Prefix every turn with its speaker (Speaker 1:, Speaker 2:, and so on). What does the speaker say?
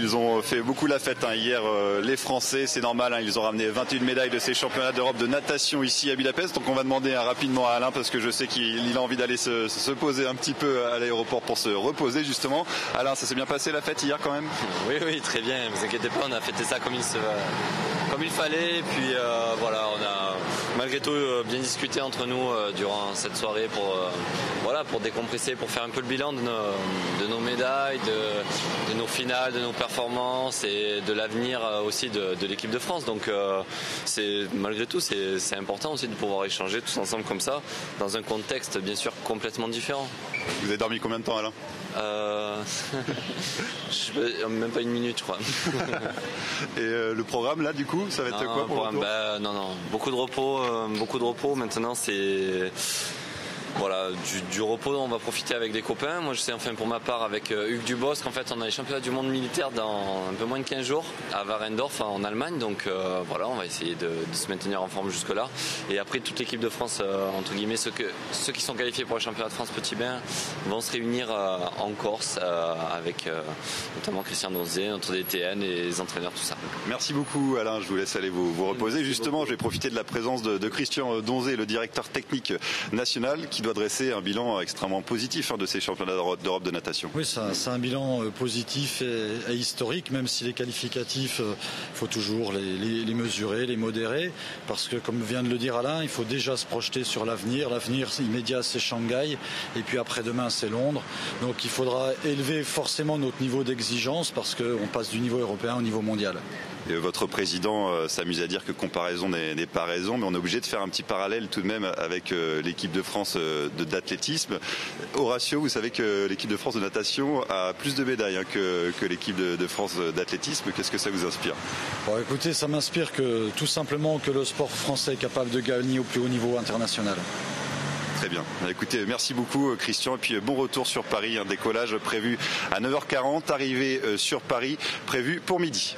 Speaker 1: ils ont fait beaucoup la fête hier, les Français, c'est normal, ils ont ramené 21 médailles de ces championnats d'Europe de natation ici à Budapest. Donc on va demander rapidement à Alain, parce que je sais qu'il a envie d'aller se poser un petit peu à l'aéroport pour se reposer justement. Alain, ça s'est bien passé la fête hier quand même?
Speaker 2: Oui, très bien, ne vous inquiétez pas, on a fêté ça comme il fallait. Et puis voilà, on a malgré tout bien discuté entre nous durant cette soirée pour décompresser, pour faire un peu le bilan de nos médailles, de nos finales, de nos performances et de l'avenir aussi de l'équipe de France. Donc malgré tout c'est important aussi de pouvoir échanger tous ensemble comme ça dans un contexte bien sûr complètement différent.
Speaker 1: Vous avez dormi combien de temps, Alain?
Speaker 2: Même pas une minute, je crois.
Speaker 1: Et le programme là, du coup, ça va être quoi pour le retour?
Speaker 2: Non, beaucoup de repos. Maintenant, c'est voilà, du repos, on va profiter avec des copains. Moi je sais, enfin pour ma part, avec Hugues Dubosc, en fait on a les championnats du monde militaire dans un peu moins de 15 jours à Warendorf en Allemagne, donc voilà, on va essayer de se maintenir en forme jusque là. Et après toute l'équipe de France, entre guillemets, ceux qui sont qualifiés pour le championnat de France petit bain vont se réunir en Corse avec notamment Christian Donzé, notre DTN et les entraîneurs, tout ça.
Speaker 1: Merci beaucoup Alain, je vous laisse aller vous reposer. Justement, je vais profiter de la présence de Christian Donzé, le directeur technique national, qui doit dresser un bilan extrêmement positif de ces championnats d'Europe de natation.
Speaker 3: Oui, c'est un bilan positif et historique, même si les qualificatifs, il faut toujours les mesurer, les modérer, parce que comme vient de le dire Alain, il faut déjà se projeter sur l'avenir. L'avenir immédiat, c'est Shanghai, et puis après-demain, c'est Londres. Donc il faudra élever forcément notre niveau d'exigence, parce qu'on passe du niveau européen au niveau mondial.
Speaker 1: Et votre président s'amuse à dire que comparaison n'est pas raison, mais on est obligé de faire un petit parallèle tout de même avec l'équipe de France d'athlétisme. Horatio, vous savez que l'équipe de France de natation a plus de médailles que l'équipe de France d'athlétisme. Qu'est-ce que ça vous inspire?
Speaker 3: Bon, écoutez, ça m'inspire tout simplement que le sport français est capable de gagner au plus haut niveau international.
Speaker 1: Très bien. Écoutez, merci beaucoup Christian, et puis bon retour sur Paris, un décollage prévu à 9h40, arrivée sur Paris prévu pour midi.